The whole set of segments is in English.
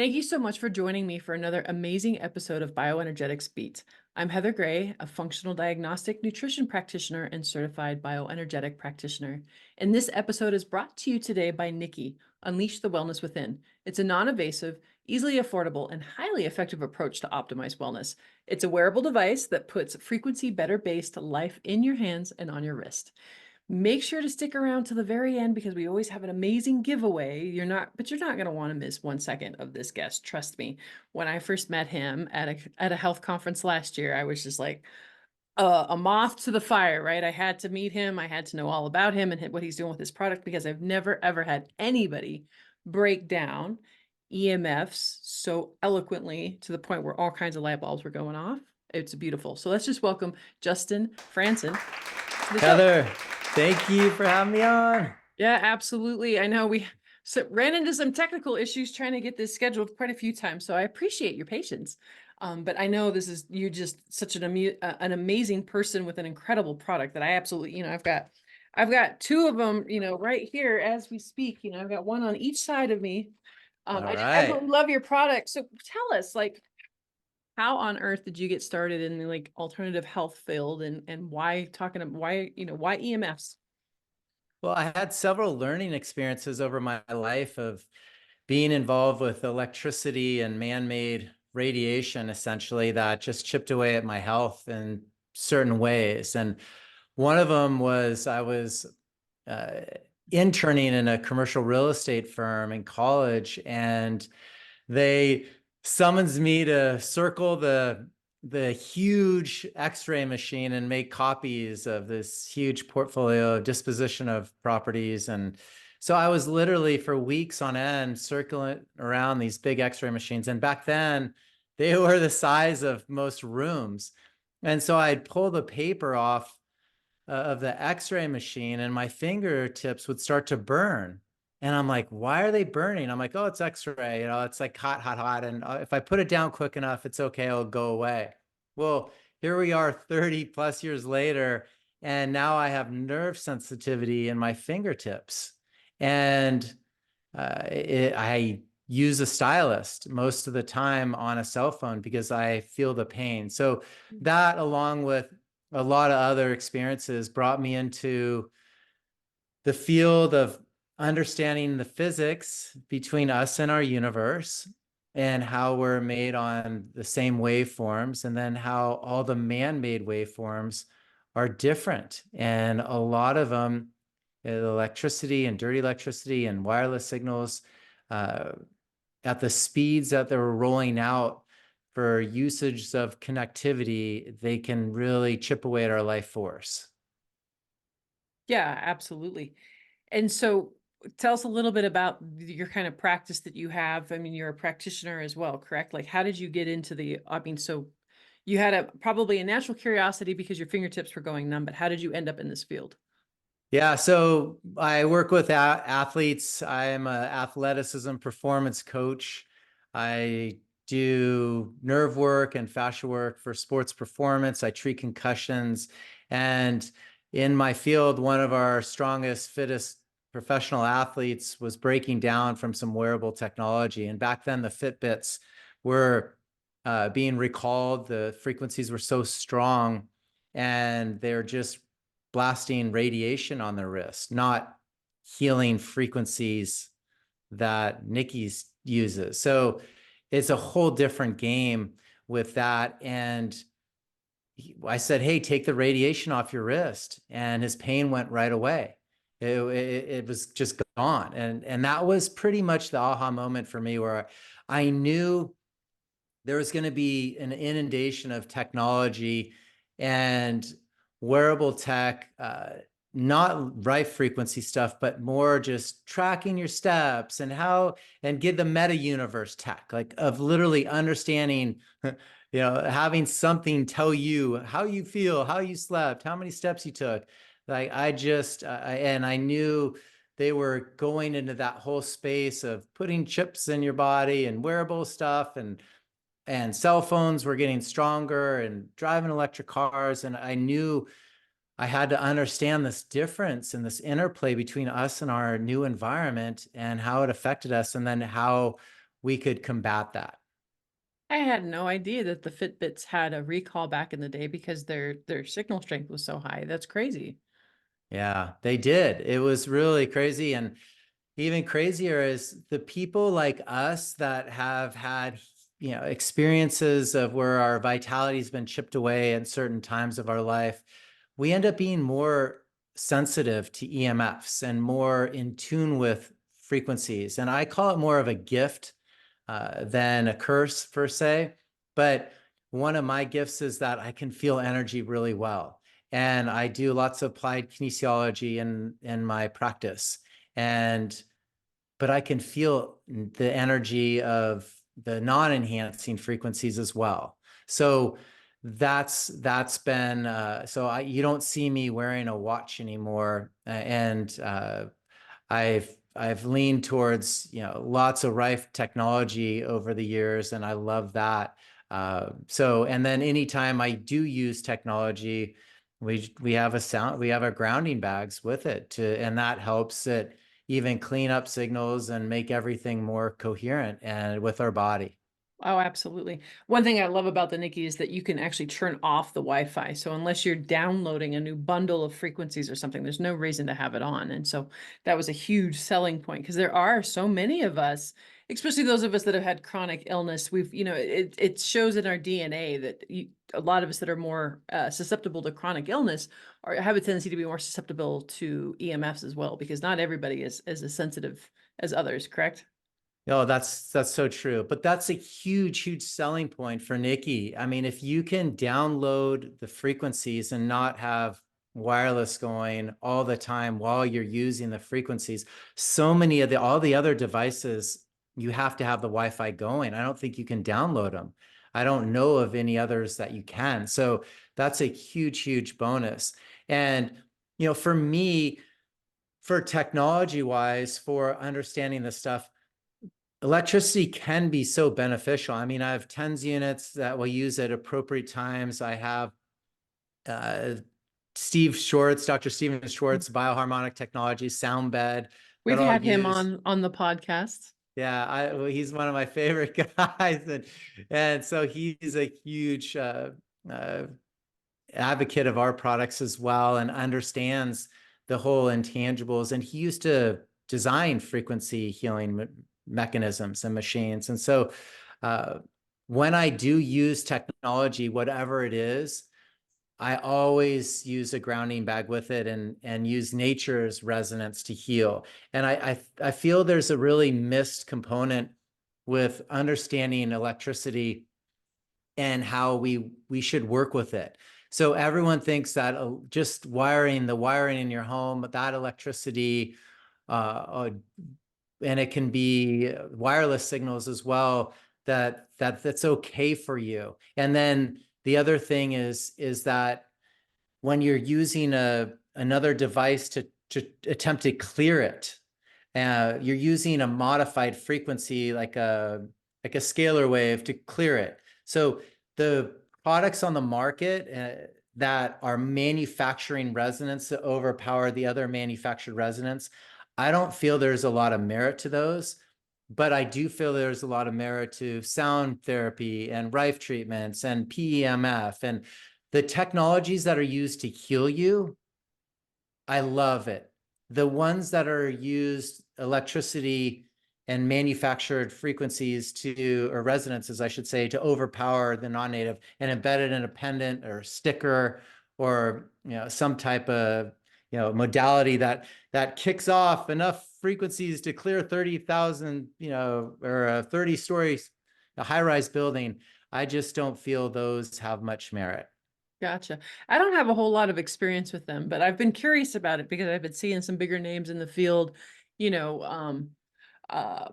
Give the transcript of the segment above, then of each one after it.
Thank you so much for joining me for another amazing episode of Bioenergetics Beat. I'm Heather Gray, a functional diagnostic nutrition practitioner and certified bioenergetic practitioner. And this episode is brought to you today by Nikki, Unleash the Wellness Within. It's a non-invasive, easily affordable, and highly effective approach to optimize wellness. It's a wearable device that puts frequency better based life in your hands and on your wrist. Make sure to stick around to the very end because we always have an amazing giveaway. You're not going to want to miss 1 second of this guest. Trust me. When I first met him at a health conference last year, I was just like a moth to the fire, right? I had to meet him. I had to know all about him and what he's doing with his product because I've never ever had anybody break down EMFs so eloquently to the point where all kinds of light bulbs were going off. It's beautiful. So let's just welcome Justin Frandson to the show. Heather, thank you for having me on. Yeah, absolutely. I know we ran into some technical issues trying to get this scheduled quite a few times, so I appreciate your patience. But I know you're just such an amazing person with an incredible product that I absolutely, I've got two of them, right here as we speak. I've got one on each side of me. I absolutely love your product. So tell us, how on earth did you get started in the alternative health field, and why EMFs? Well, I had several learning experiences over my life of being involved with electricity and man-made radiation, essentially, that just chipped away at my health in certain ways. And one of them was I was interning in a commercial real estate firm in college, and they summons me to circle the huge X-ray machine and make copies of this huge portfolio of disposition of properties. And so I was literally for weeks on end circling around these big X-ray machines. And back then they were the size of most rooms. And so I'd pull the paper off of the X-ray machine and my fingertips would start to burn. And I'm like, why are they burning? I'm like, oh, it's X-ray, it's like hot, hot, hot. And if I put it down quick enough, it's okay, it'll go away. Well, here we are 30 plus years later, and now I have nerve sensitivity in my fingertips. And I use a stylist most of the time on a cell phone because I feel the pain. So that, along with a lot of other experiences, brought me into the field of understanding the physics between us and our universe and how we're made on the same waveforms, and then how all the man-made waveforms are different. And a lot of them, electricity and dirty electricity and wireless signals, at the speeds that they're rolling out for usage of connectivity, they can really chip away at our life force. Yeah, absolutely. And so tell us a little bit about your kind of practice that you have. I mean, you're a practitioner as well, correct? Like, how did you get into so you had probably a natural curiosity because your fingertips were going numb, but how did you end up in this field? Yeah, so I work with athletes. I'm an athleticism performance coach. I do nerve work and fascia work for sports performance. I treat concussions. And in my field, one of our strongest, fittest professional athletes was breaking down from some wearable technology. And back then, the Fitbits were being recalled. The frequencies were so strong, and they're just blasting radiation on their wrist, not healing frequencies that Nikki's uses. So it's a whole different game with that. And I said, hey, take the radiation off your wrist. And his pain went right away. It was just gone. And that was pretty much the aha moment for me, where I knew there was going to be an inundation of technology and wearable tech, not right frequency stuff, but more just tracking your steps and get the meta universe tech, like of literally understanding, having something tell you how you feel, how you slept, how many steps you took. Like and I knew they were going into that whole space of putting chips in your body and wearable stuff, and cell phones were getting stronger, and driving electric cars. And I knew I had to understand this difference and this interplay between us and our new environment and how it affected us, and then how we could combat that. I had no idea that the Fitbits had a recall back in the day because their signal strength was so high. That's crazy. Yeah, they did. It was really crazy. And even crazier is the people like us that have had, experiences of where our vitality's been chipped away at certain times of our life. We end up being more sensitive to EMFs and more in tune with frequencies. And I call it more of a gift than a curse per se. But one of my gifts is that I can feel energy really well. And I do lots of applied kinesiology in my practice. But I can feel the energy of the non-enhancing frequencies as well. So that's been you don't see me wearing a watch anymore, and I've leaned towards lots of rife technology over the years, and I love that. And then anytime I do use technology, we have a grounding bags with it and that helps it even clean up signals and make everything more coherent and with our body. Oh, absolutely. One thing I love about the Nikki is that you can actually turn off the Wi-Fi. So unless you're downloading a new bundle of frequencies or something, there's no reason to have it on. And so that was a huge selling point because there are so many of us, especially those of us that have had chronic illness. It shows in our DNA that a lot of us that are more susceptible to chronic illness have a tendency to be more susceptible to EMFs as well, because not everybody is as sensitive as others, correct? Oh, that's so true. But that's a huge, huge selling point for Nikki. I mean, if you can download the frequencies and not have wireless going all the time while you're using the frequencies, so many of all the other devices, you have to have the Wi-Fi going. I don't think you can download them. I don't know of any others that you can. So that's a huge, huge bonus. And, for me, for technology wise, for understanding this stuff, electricity can be so beneficial. I mean, I have TENS units that will use at appropriate times. I have uh, Dr. Steven Schwartz, bioharmonic technology, sound bed that We've I'll had him use. on the podcast. Yeah, well, he's one of my favorite guys, and so he's a huge uh, advocate of our products as well, and understands the whole intangibles. And he used to design frequency healing mechanisms and machines. And so uh, when I do use technology, whatever it is, I always use a grounding bag with it and use nature's resonance to heal. And I feel there's a really missed component with understanding electricity and how we should work with it. So everyone thinks that just the wiring in your home, that electricity, uh, and it can be wireless signals as well, that's okay for you. And then the other thing is that when you're using another device to attempt to clear it, you're using a modified frequency like a scalar wave to clear it. So the products on the market that are manufacturing resonance to overpower the other manufactured resonance, I don't feel there's a lot of merit to those, but I do feel there's a lot of merit to sound therapy and Rife treatments and PEMF and the technologies that are used to heal you. I love it. The ones that are used electricity and manufactured frequencies or resonances, I should say, to overpower the non-native and embed it in a pendant or sticker or some type of modality that kicks off enough frequencies to clear 30,000 or a 30 stories a high-rise building. I just don't feel those have much merit. Gotcha. I don't have a whole lot of experience with them, but I've been curious about it because I've been seeing some bigger names in the field, you know, um, uh,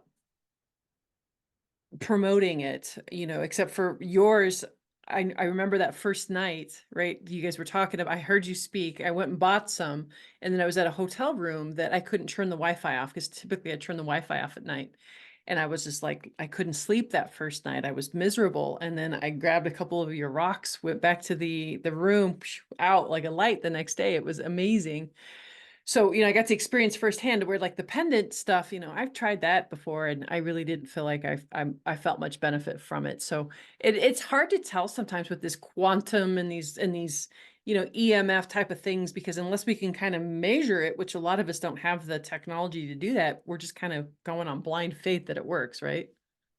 promoting it, except for yours. I remember that first night, right? You guys were talking about, I heard you speak. I went and bought some, and then I was at a hotel room that I couldn't turn the Wi-Fi off because typically I turn the Wi-Fi off at night. And I was just like, I couldn't sleep that first night. I was miserable. And then I grabbed a couple of your rocks, went back to the room, out like a light the next day. It was amazing. So, I got to experience firsthand where like the pendant stuff, I've tried that before and I really didn't feel like I felt much benefit from it. So it's hard to tell sometimes with this quantum and these, EMF type of things, because unless we can kind of measure it, which a lot of us don't have the technology to do that, we're just kind of going on blind faith that it works, right?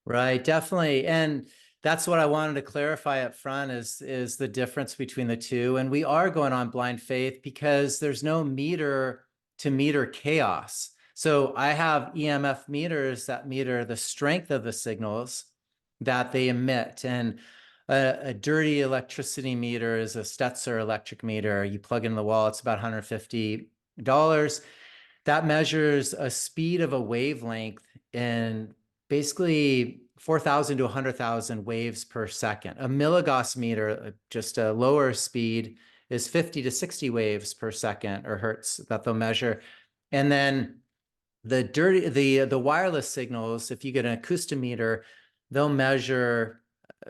Right, definitely. And that's what I wanted to clarify up front is the difference between the two. And we are going on blind faith because there's no meter to meter chaos. So I have EMF meters that meter the strength of the signals that they emit. And a dirty electricity meter is a Stetzer electric meter. You plug it in the wall, it's about $150. That measures a speed of a wavelength in basically 4,000 to 100,000 waves per second. A milligauss meter, just a lower speed, is 50 to 60 waves per second, or hertz, that they'll measure. And then the wireless signals, if you get an acoustimeter, they'll measure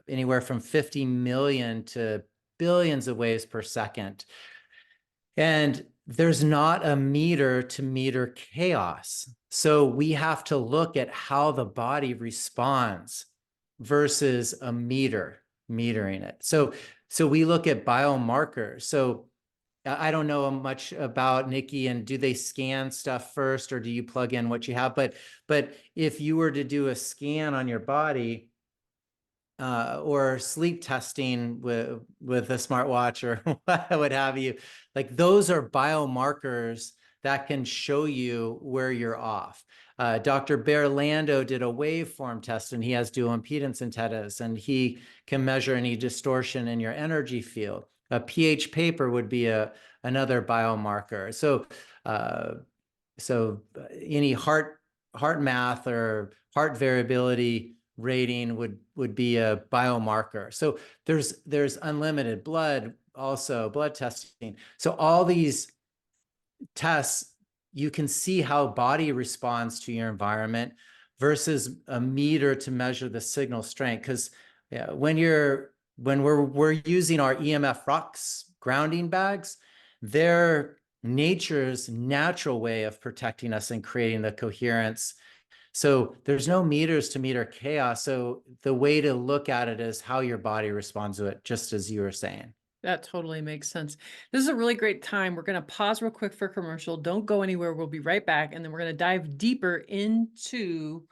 anywhere from 50 million to billions of waves per second. And there's not a meter to meter chaos. So we have to look at how the body responds versus a meter metering it. So we look at biomarkers. So I don't know much about Nikki, and do they scan stuff first or do you plug in what you have? But if you were to do a scan on your body, or sleep testing with a smartwatch or what have you, like those are biomarkers that can show you where you're off. Dr. Berlando did a waveform test, and he has dual impedance antennas, and he can measure any distortion in your energy field. A pH paper would be another biomarker. So any heart math or heart variability rating would be a biomarker. So there's unlimited blood, also blood testing. So all these tests, you can see how body responds to your environment versus a meter to measure the signal strength. Because when we're using our EMF rocks grounding bags, they're nature's natural way of protecting us and creating the coherence. So there's no meters to meter chaos. So the way to look at it is how your body responds to it, just as you were saying. That totally makes sense. This is a really great time. We're going to pause real quick for commercial. Don't go anywhere. We'll be right back. And then we're going to dive deeper into,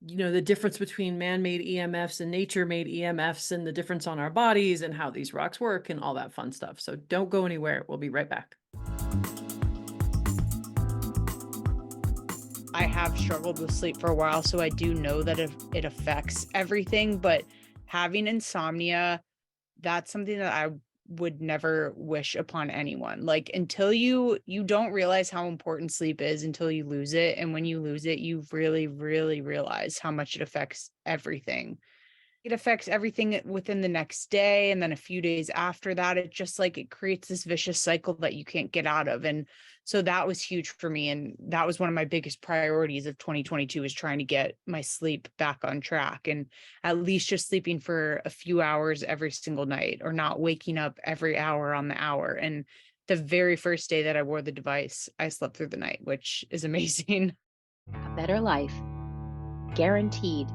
the difference between man-made EMFs and nature-made EMFs and the difference on our bodies and how these rocks work and all that fun stuff. So don't go anywhere. We'll be right back. I have struggled with sleep for a while, so I do know that it affects everything, but having insomnia, that's something that I would never wish upon anyone. Like until you don't realize how important sleep is until you lose it, and when you lose it, you really, really realize how much it affects everything. It affects everything within the next day, and then a few days after that. It just like it creates this vicious cycle that you can't get out of. And so that was huge for me, and that was one of my biggest priorities of 2022, is trying to get my sleep back on track, and at least just sleeping for a few hours every single night, or not waking up every hour on the hour. And the very first day that I wore the device, I slept through the night, which is amazing. A better life, guaranteed.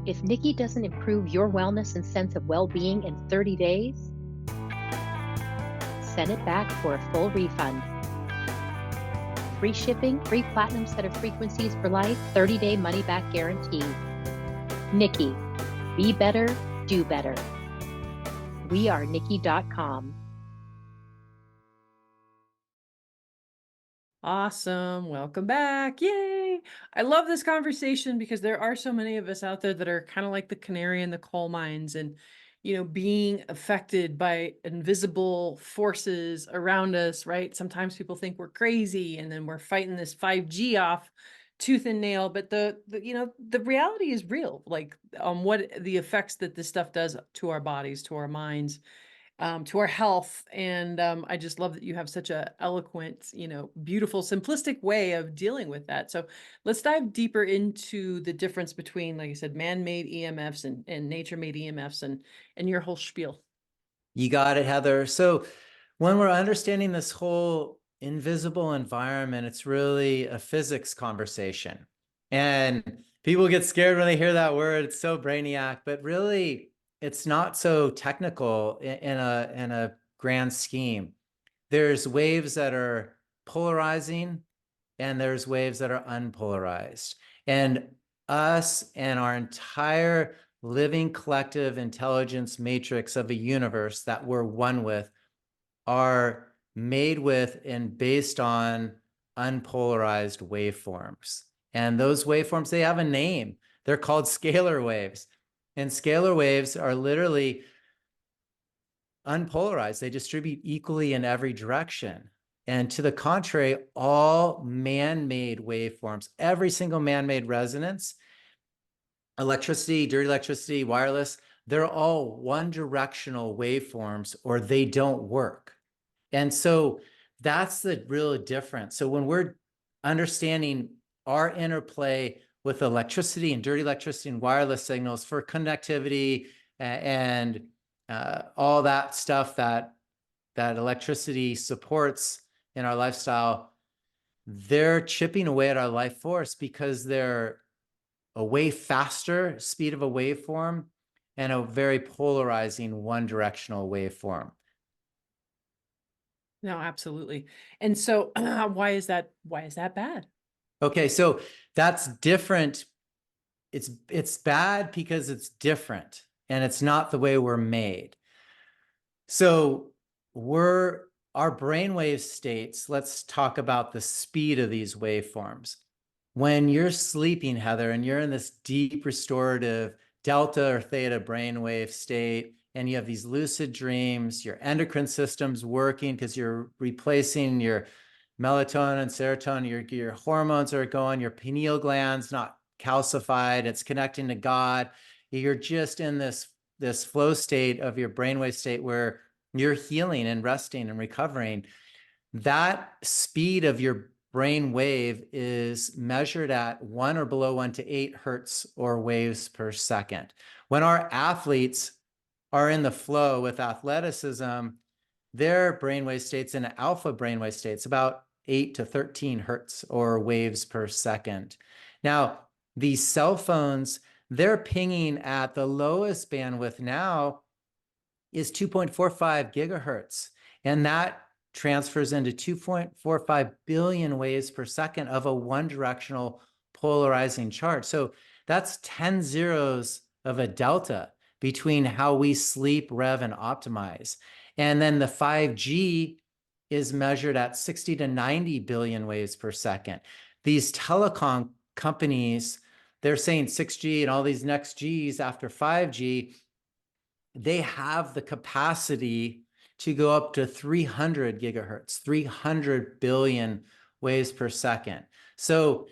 If Nikki doesn't improve your wellness and sense of well-being in 30 days, send it back for a full refund. Free shipping, free platinum set of frequencies for life, 30-day money-back guarantee. Nikki, be better, do better. We are Nikki.com. Awesome. Welcome back. Yay. I love this conversation because there are so many of us out there that are kind of like the canary in the coal mines and, being affected by invisible forces around us, right? Sometimes people think we're crazy and then we're fighting this 5G off tooth and nail, but the reality is real, like what the effects that this stuff does to our bodies, to our minds, to our health. And I just love that you have such a eloquent, beautiful, simplistic way of dealing with that. So let's dive deeper into the difference between, like I said, man-made EMFs and nature-made EMFs and your whole spiel. You got it, Heather. So when we're understanding this whole invisible environment. It's really a physics conversation. And people get scared when they hear that word. It's so brainiac, but really it's not so technical in a grand scheme. There's waves that are polarizing and there's waves that are unpolarized. And us and our entire living collective intelligence matrix of a universe that we're one with are made with and based on unpolarized waveforms. And those waveforms, they have a name. They're called scalar waves. And scalar waves are literally unpolarized. They distribute equally in every direction. And to the contrary, all man-made waveforms, every single man-made resonance, electricity, dirty electricity, wireless, they're all one-directional waveforms or they don't work. And so that's the real difference. So when we're understanding our interplay with electricity and dirty electricity and wireless signals for connectivity and all that stuff that electricity supports in our lifestyle, they're chipping away at our life force because they're a way faster speed of a waveform and a very polarizing one-directional waveform. No, absolutely. And so why is that bad? Okay, so that's different. It's bad because it's different and it's not the way we're made. So our brainwave states, let's talk about the speed of these waveforms. When you're sleeping, Heather, and you're in this deep restorative delta or theta brainwave state, and you have these lucid dreams, your endocrine system's working because you're replacing your melatonin and serotonin, your hormones are going, your pineal gland's not calcified, it's connecting to God. You're just in this flow state of your brainwave state where you're healing and resting and recovering. That speed of your brain wave is measured at 1 or below 1 to 8 hertz or waves per second. When our athletes are in the flow with athleticism, their brainwave state's in alpha brainwave states, about 8 to 13 hertz or waves per second. Now, these cell phones, they're pinging at the lowest bandwidth now is 2.45 gigahertz. And that transfers into 2.45 billion waves per second of a one-directional polarizing charge. So that's 10 zeros of a delta between how we sleep, rev, and optimize. And then the 5G is measured at 60 to 90 billion waves per second. These telecom companies, they're saying 6G and all these next Gs after 5G, they have the capacity to go up to 300 gigahertz, 300 billion waves per second. So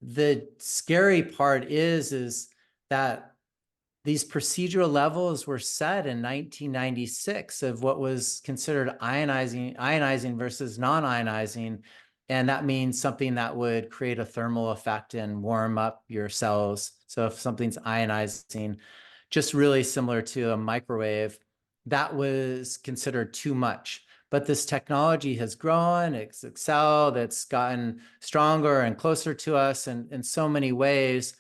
the scary part is that these procedural levels were set in 1996 of what was considered ionizing versus non-ionizing. And that means something that would create a thermal effect and warm up your cells. So if something's ionizing, just really similar to a microwave, that was considered too much. But this technology has grown, it's excelled, it's gotten stronger and closer to us in so many ways.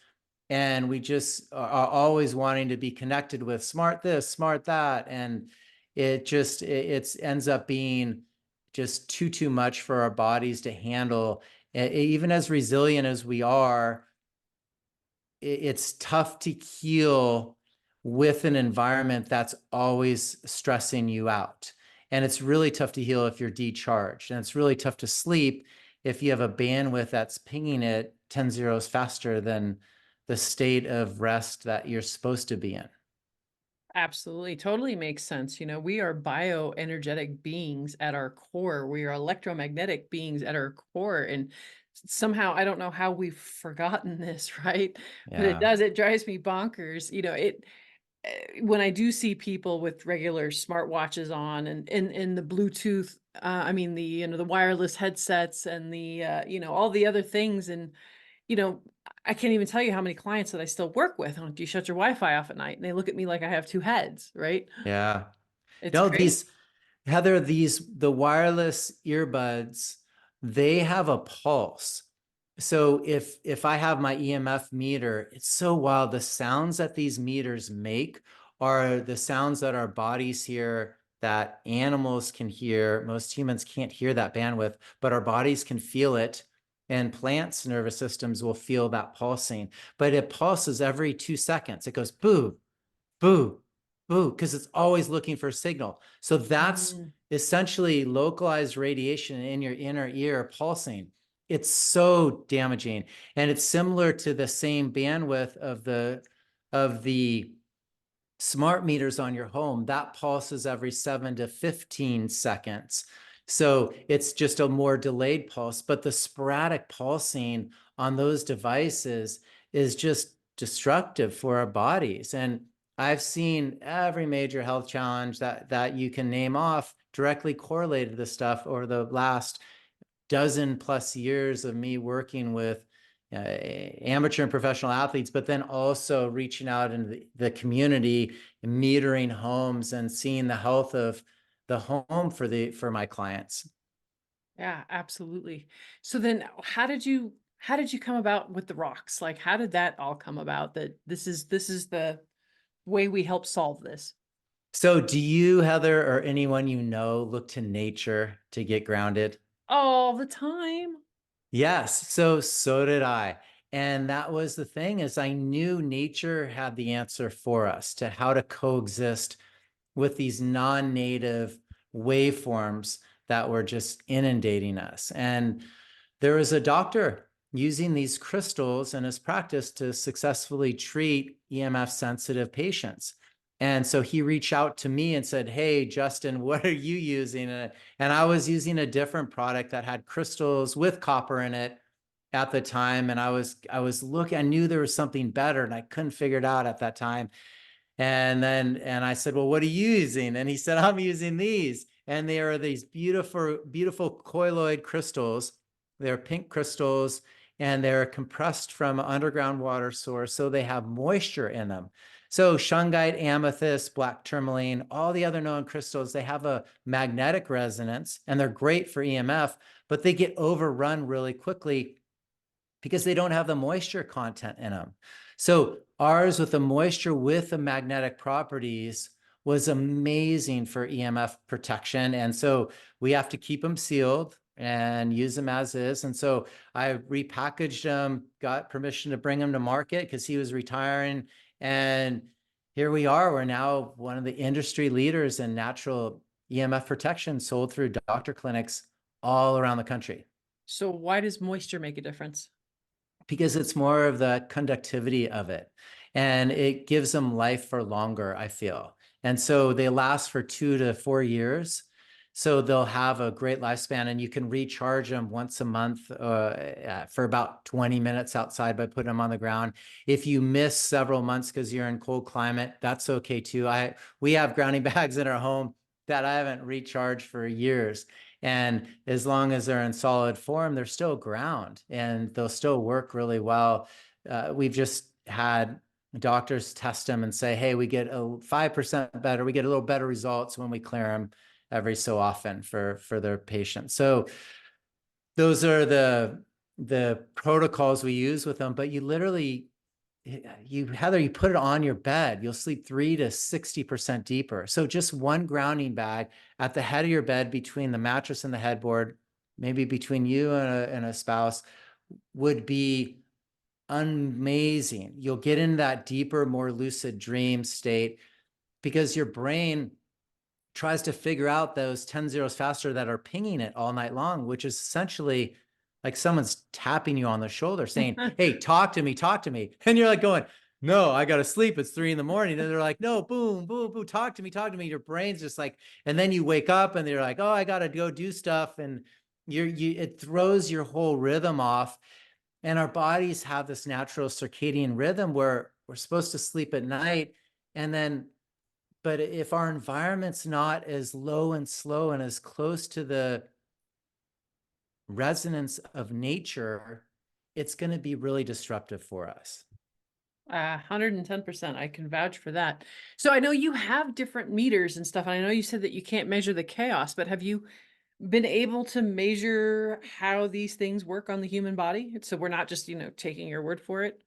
And we just are always wanting to be connected with smart this, smart that. And it ends up being just too much for our bodies to handle. Even as resilient as we are, it's tough to heal with an environment that's always stressing you out. And it's really tough to heal if you're decharged. And it's really tough to sleep if you have a bandwidth that's pinging it 10 zeros faster than the state of rest that you're supposed to be in. Absolutely. Totally makes sense. We are bioenergetic beings at our core. We are electromagnetic beings at our core. And somehow, I don't know how we've forgotten this, right? But it does, it drives me bonkers. When I do see people with regular smartwatches on and the Bluetooth, the wireless headsets and the, all the other things. And, I can't even tell you how many clients that I still work with. Do you shut your Wi-Fi off at night? And they look at me like I have two heads, right? Yeah. It's No, crazy. the wireless earbuds they have a pulse. So if I have my EMF meter, it's so wild. The sounds that these meters make are the sounds that our bodies hear, that animals can hear. Most humans can't hear that bandwidth, but our bodies can feel it. And plants' nervous systems will feel that pulsing, but it pulses every 2 seconds. It goes boo, boo, boo, because it's always looking for a signal. So that's Mm. essentially localized radiation in your inner ear pulsing. It's so damaging. And it's similar to the same bandwidth of the smart meters on your home. That pulses every 7 to 15 seconds. So it's just a more delayed pulse, but the sporadic pulsing on those devices is just destructive for our bodies. And I've seen every major health challenge that you can name off directly correlated to this stuff over the last dozen plus years of me working with amateur and professional athletes, but then also reaching out into the community, metering homes and seeing the health of the home for my clients. Yeah, absolutely. So then how did you come about with the rocks? Like, how did that all come about, that this is the way we help solve this? So do you, Heather, or anyone you know, look to nature to get grounded? All the time. Yes, so did I. And that was the thing, is I knew nature had the answer for us to how to coexist with these non-native waveforms that were just inundating us. And there was a doctor using these crystals in his practice to successfully treat EMF sensitive patients. And so he reached out to me and said, "Hey, Justin, what are you using?" And I was using a different product that had crystals with copper in it at the time. And I was looking, I knew there was something better and I couldn't figure it out at that time. And I said, "Well, what are you using?" And he said, "I'm using these." And they are these beautiful, beautiful colloid crystals. They're pink crystals and they're compressed from an underground water source. So they have moisture in them. So shungite, amethyst, black tourmaline, all the other known crystals, they have a magnetic resonance and they're great for EMF, but they get overrun really quickly because they don't have the moisture content in them. So ours, with the moisture with the magnetic properties, was amazing for EMF protection. And so we have to keep them sealed and use them as is. And so I repackaged them, got permission to bring them to market because he was retiring. And here we are. We're now one of the industry leaders in natural EMF protection, sold through doctor clinics all around the country. So why does moisture make a difference? Because it's more of the conductivity of it, and it gives them life for longer, I feel. And so they last for 2 to 4 years. So they'll have a great lifespan, and you can recharge them once a month for about 20 minutes outside by putting them on the ground. If you miss several months because you're in cold climate, that's okay too. We have grounding bags in our home that I haven't recharged for years. And as long as they're in solid form, they're still ground and they'll still work really well. We've just had doctors test them and say, "Hey, we get a 5% better. We get a little better results when we clear them every so often for their patients." So those are the protocols we use with them. But you literally, Heather, you put it on your bed, you'll sleep 3 to 60% deeper. So just one grounding bag at the head of your bed between the mattress and the headboard, maybe between you and a spouse, would be amazing. You'll get in that deeper, more lucid dream state because your brain tries to figure out those 10 zeros faster that are pinging it all night long, which is essentially like someone's tapping you on the shoulder saying, "Hey, talk to me, talk to me." And you're like going, "No, I got to sleep. It's 3 a.m. And they're like, "No, boom, boom, boom, talk to me, talk to me." Your brain's just like, and then you wake up and they're like, "Oh, I got to go do stuff." And it throws your whole rhythm off. And our bodies have this natural circadian rhythm where we're supposed to sleep at night. But if our environment's not as low and slow and as close to the resonance of nature, it's going to be really disruptive for us. 110%. I can vouch for that. So I know you have different meters and stuff. And I know you said that you can't measure the chaos, but have you been able to measure how these things work on the human body? So we're not just, taking your word for it.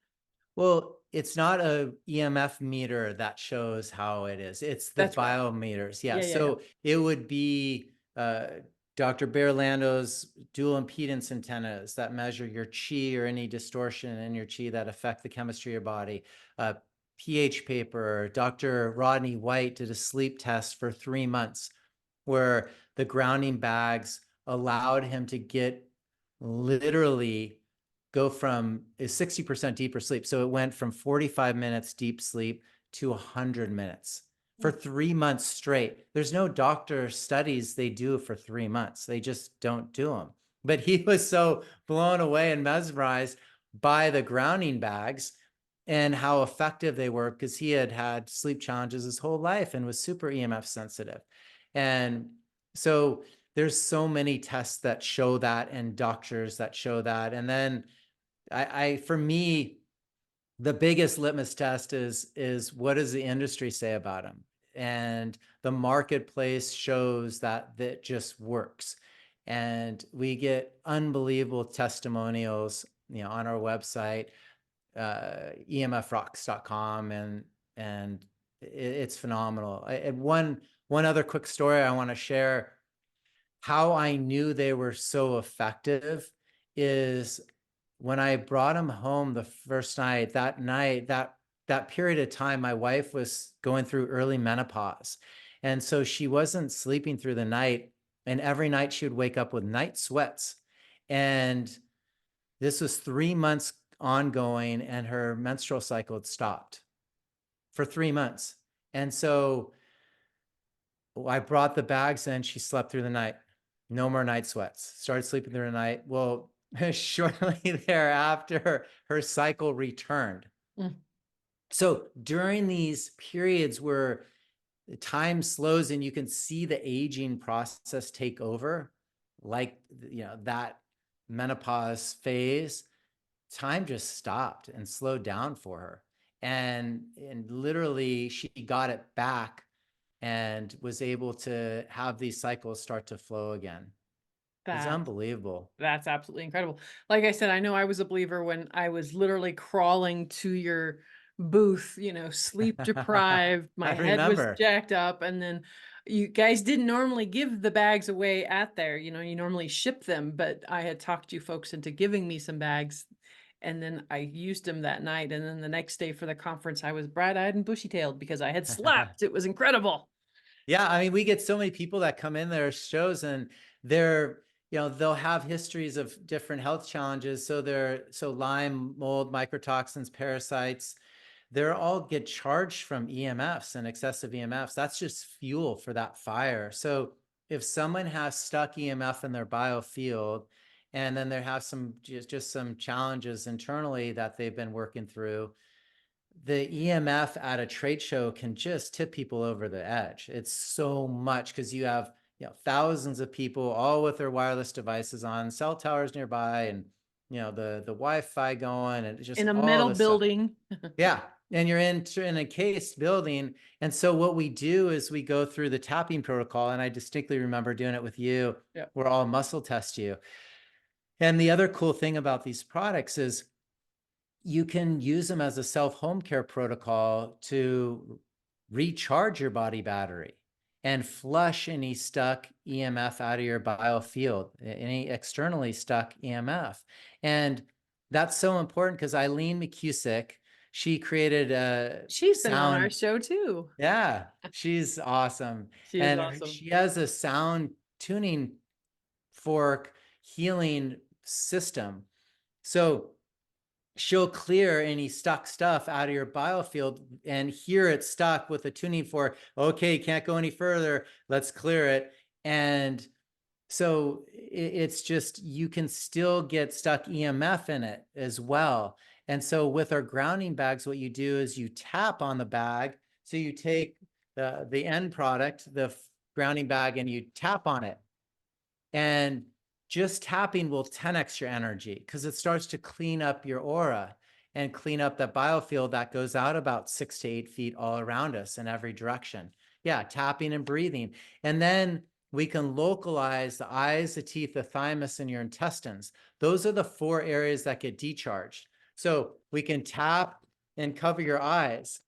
Well, it's not a EMF meter that shows how it is. It's the That's right. biometers. Yeah. Yeah, yeah, yeah. So it would be Dr. Berlando's dual impedance antennas that measure your chi or any distortion in your chi that affect the chemistry of your body. pH paper. Dr. Rodney White did a sleep test for 3 months where the grounding bags allowed him to get literally go from a 60% deeper sleep. So it went from 45 minutes deep sleep to 100 minutes for 3 months straight. There's no doctor studies they do for 3 months. They just don't do them. But he was so blown away and mesmerized by the grounding bags and how effective they were, because he had had sleep challenges his whole life and was super EMF sensitive. And so there's so many tests that show that and doctors that show that. And then for me, the biggest litmus test is what does the industry say about them? And the marketplace shows that just works. And we get unbelievable testimonials, on our website, emfrocks.com, and it's phenomenal. And one other quick story I want to share, how I knew they were so effective is when I brought him home the first night, that period of time, my wife was going through early menopause. And so she wasn't sleeping through the night. And every night she would wake up with night sweats. And this was 3 months ongoing, and her menstrual cycle had stopped for 3 months. And so I brought the bags in, she slept through the night. No more night sweats. Started sleeping through the night. Well, shortly thereafter, her cycle returned. Mm. So during these periods where the time slows and you can see the aging process take over, like, that menopause phase, time just stopped and slowed down for her. And literally she got it back and was able to have these cycles start to flow again. It's unbelievable. That's absolutely incredible. Like I said, I know I was a believer when I was literally crawling to your booth, sleep deprived, my I head was remember. jacked up, and then you guys didn't normally give the bags away at there, you normally ship them, but I had talked you folks into giving me some bags, and then I used them that night, and then the next day for the conference, I was bright-eyed and bushy-tailed because I had slept. It was incredible. Yeah, I mean, we get so many people that come in their shows and they'll have histories of different health challenges. So Lyme, mold, microtoxins, parasites, they're all get charged from EMFs and excessive EMFs. That's just fuel for that fire. So if someone has stuck EMF in their biofield, and then they have just some challenges internally that they've been working through, the EMF at a trade show can just tip people over the edge. It's so much because you have thousands of people all with their wireless devices on, cell towers nearby, and the Wi-Fi going, and just In a all metal this stuff. building. Yeah, and you're in a cased building. And so what we do is we go through the tapping protocol, and I distinctly remember doing it with you. Yep. Where I'll muscle test you. And the other cool thing about these products is you can use them as a self-home care protocol to recharge your body battery and flush any stuck EMF out of your biofield, any externally stuck EMF. And that's so important because Eileen McCusick, she created a She's been on our sound. show too. Yeah, she's awesome. She is And awesome. she has a sound tuning fork healing system. So she'll clear any stuck stuff out of your biofield and hear it stuck with a tuning fork. Okay, can't go any further. Let's clear it. And so it's just, you can still get stuck EMF in it as well. And so with our grounding bags, what you do is you tap on the bag. So you take the end product, the grounding bag, and you tap on it. And just tapping will 10x your energy because it starts to clean up your aura and clean up that biofield that goes out about 6 to 8 feet all around us in every direction. Yeah, tapping and breathing. And then we can localize the eyes, the teeth, the thymus, and your intestines. Those are the 4 areas that get decharged. So we can tap and cover your eyes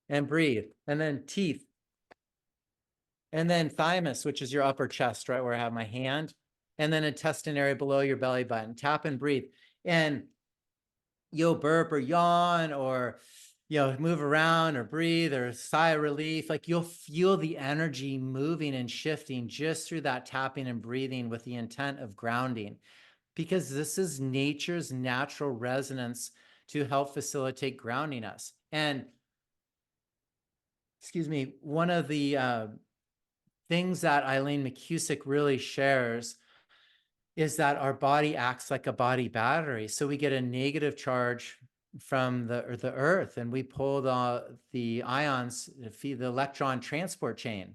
and breathe, and then teeth, and then thymus, which is your upper chest, right where I have my hand, and then intestine area below your belly button. Tap and breathe. And you'll burp or yawn or move around or breathe or sigh of relief. Like you'll feel the energy moving and shifting just through that tapping and breathing with the intent of grounding, because this is nature's natural resonance to help facilitate grounding us. And excuse me, one of the things that Eileen McCusick really shares is that our body acts like a body battery. So we get a negative charge from the earth, and we pull the ions, feed the electron transport chain.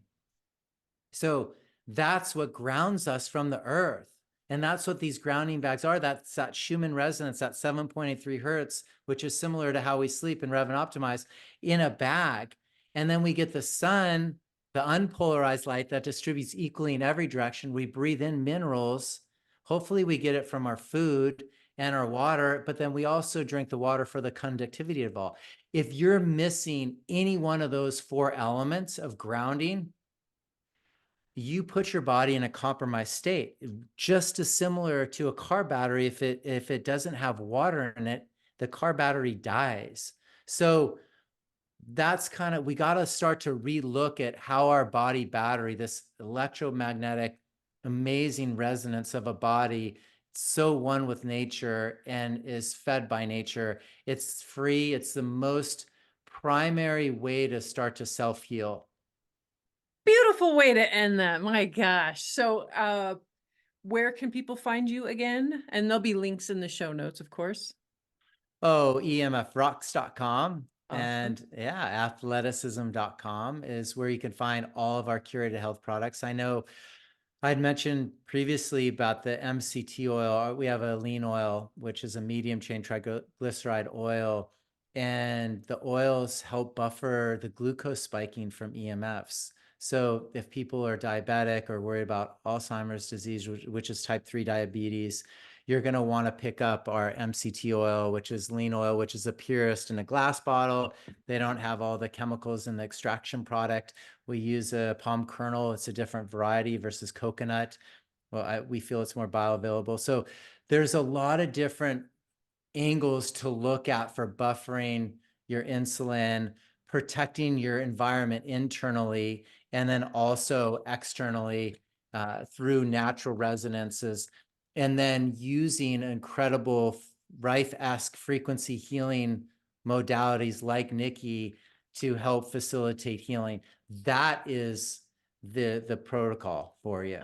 So that's what grounds us from the earth. And that's what these grounding bags are. That's that Schumann resonance, that 7.83 hertz, which is similar to how we sleep in Rev and Optimize, in a bag. And then we get the sun, the unpolarized light that distributes equally in every direction. We breathe in minerals. Hopefully we get it from our food and our water, but then we also drink the water for the conductivity of all. If you're missing any one of those 4 elements of grounding, you put your body in a compromised state, just as similar to a car battery. If it doesn't have water in it, the car battery dies. So that's we got to start to relook at how our body battery, this electromagnetic, amazing resonance of a body, so one with nature and is fed by nature. It's free. It's the most primary way to start to self-heal. Beautiful way to end that. My gosh. So, where can people find you again? And there'll be links in the show notes, of course. Oh, emfrocks.com. Awesome. And yeah, athleticism.com is where you can find all of our curated health products. I know I'd mentioned previously about the MCT oil. We have a lean oil, which is a medium chain triglyceride oil. And the oils help buffer the glucose spiking from EMFs. So if people are diabetic or worried about Alzheimer's disease, which is type 3 diabetes, you're going to want to pick up our MCT oil, which is lean oil, which is the purest in a glass bottle. They don't have all the chemicals in the extraction product. We use a palm kernel. It's a different variety versus coconut. Well, we feel it's more bioavailable. So there's a lot of different angles to look at for buffering your insulin, protecting your environment internally, and then also externally through natural resonances, and then using incredible Rife-esque frequency healing modalities like Nikki to help facilitate healing. That is the protocol for you.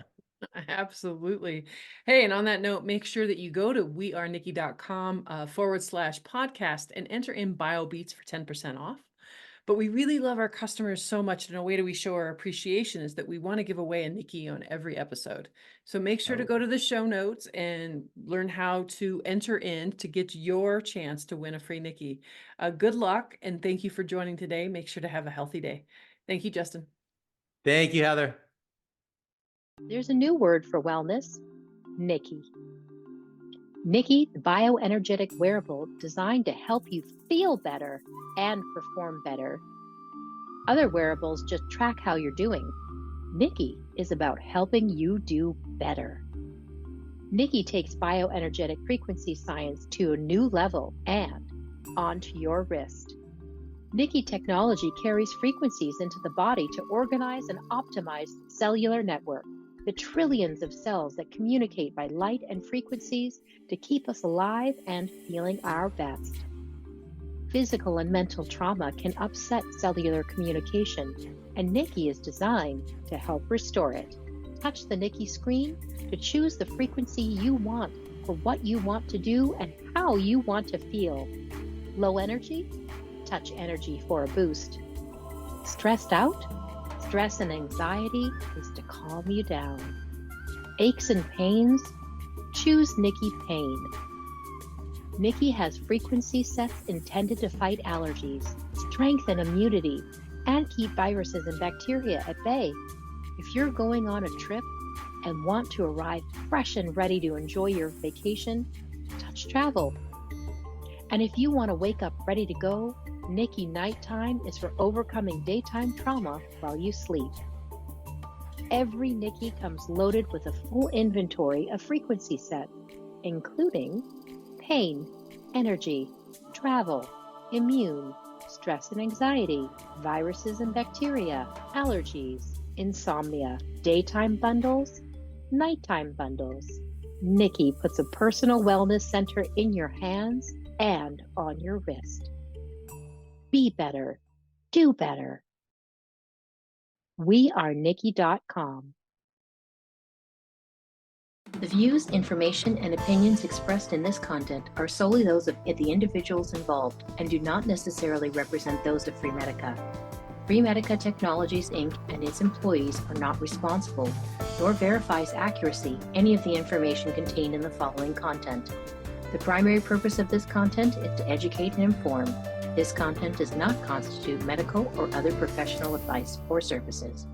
Absolutely. Hey, and on that note, make sure that you go to wearenikki.com/podcast and enter in BioBeats for 10% off. But we really love our customers so much, and a way that we show our appreciation is that we want to give away a Nikki on every episode. So make sure to go to the show notes and learn how to enter in to get your chance to win a free Nikki. Good luck, and thank you for joining today. Make sure to have a healthy day. Thank you, Justin. Thank you, Heather. There's a new word for wellness, Nikki. Nikki, the bioenergetic wearable designed to help you feel better and perform better. Other wearables just track how you're doing. Nikki is about helping you do better. Nikki takes bioenergetic frequency science to a new level and onto your wrist. Nikki technology carries frequencies into the body to organize and optimize the cellular network, the trillions of cells that communicate by light and frequencies to keep us alive and feeling our best. Physical and mental trauma can upset cellular communication, and Nikki is designed to help restore it. Touch the Nikki screen to choose the frequency you want for what you want to do and how you want to feel. Low energy? Touch energy for a boost. Stressed out? Stress and anxiety is to calm you down. Aches and pains? Choose Nikki Pain. Nikki has frequency sets intended to fight allergies, strengthen immunity, and keep viruses and bacteria at bay. If you're going on a trip and want to arrive fresh and ready to enjoy your vacation, Touch Travel. And if you want to wake up ready to go, Nikki Nighttime is for overcoming daytime trauma while you sleep. Every Nikki comes loaded with a full inventory of frequency set, including pain, energy, travel, immune, stress and anxiety, viruses and bacteria, allergies, insomnia, daytime bundles, nighttime bundles. Nikki puts a personal wellness center in your hands and on your wrist. Be better, do better. WeAreNikki.com. The views, information, and opinions expressed in this content are solely those of the individuals involved and do not necessarily represent those of Freemedica. Freemedica Technologies, Inc. and its employees are not responsible, nor verifies accuracy any of the information contained in the following content. The primary purpose of this content is to educate and inform. This content does not constitute medical or other professional advice or services.